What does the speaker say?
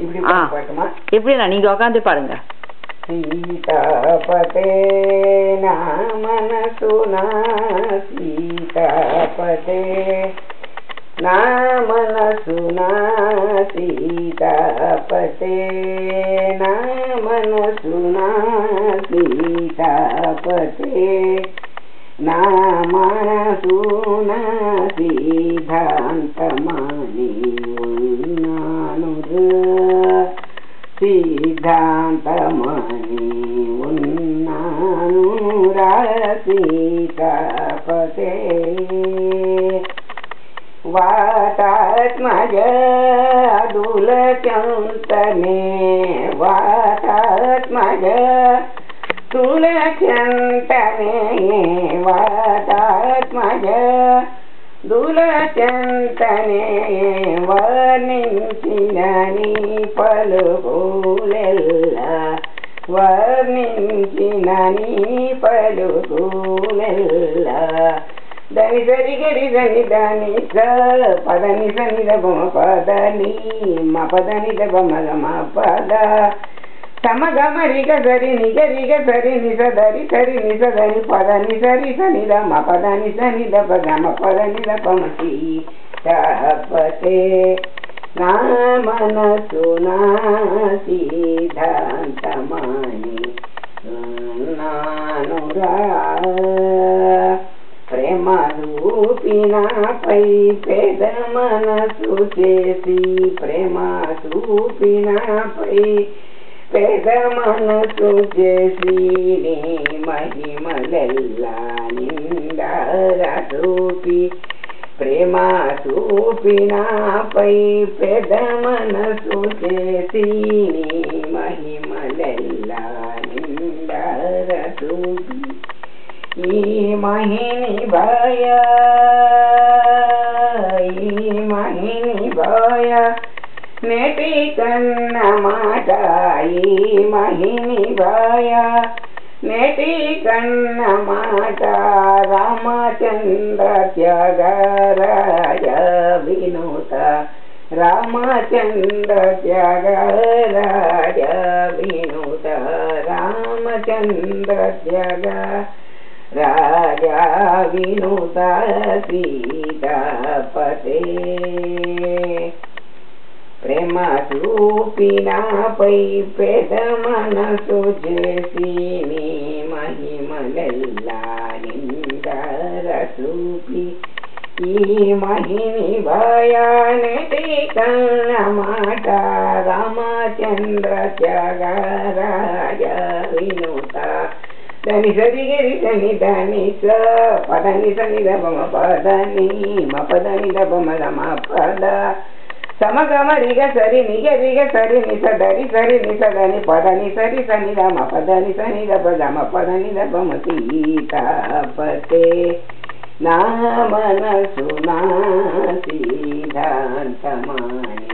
எப்படிண்ணா நீங்க உட்காந்து பாருங்க. சீதாபதே நாமனசுனா சீதாபதே நாமனசுனா சீதாபதே நாமனசுனா సీతాపతే నా మనసున సిద్ధాంతమని ఉన్నానురా సిద్ధాంతమని ఉన్నానురా సీతాపతే వాతాత్మజ దులచంతనే వాతాత్మజ దులచంతనే వాతాత్మజ దులచంతనే వర్ణించిన నీ పలుకులెల్లా వర్ణించిన నీ పలుకులెల్లా దని సరి గరి దని దని స పదని సని దమ పదని మ పదని దమ గమ పద సమ గమ రిగ సరి నిగ రిగ సరి నిస దరి సరి నిస దని పదని సరి సని దమ పదని సని దమ గమ పదని దమ సీతాపతే నా మనసునా సిద్ధాంతమని ఉన్నానురా ప్రేమ చూపినాపై పెద మనసు చేసి ప్రేమ చూపినాపై పెద మనసు చేసి నీ మహిమలెల్లా నిండారా చూపి ప్రేమ చూపినాపై పెద మనసు చేసి నీ మహిమలెల్లా నిండారా చూపి ఈ మహిని భయ నేటి కన్న మాట ఈ మహిని భయ నేటి కన్న మాట రామచంద్ర త్యాగరాజ వినూత రామచంద్ర త్యాగరాజ వినూత రామచంద్ర త్యాగ రాజా వినూత సీతాపతే ప్రేమ చూపినాపై పెద మనసు చేసి నీ మహిమలెల్లా నిందర చూపి ఈ మహిని భయానటి కన్న మాట రామచంద్ర త్యాగరాజ వినూత దని సరి గరి సని దని స పదని సని దమ పదని మ పదని దమ గమ పద సమ గమ రిగ సరి నిగ రిగ సరి నిస దరి సరి నిస దని పదని సరి సని దమ పదని సని దమ గమ పదని దమ సీతాపతే నా మనసునా సిద్ధాంతమని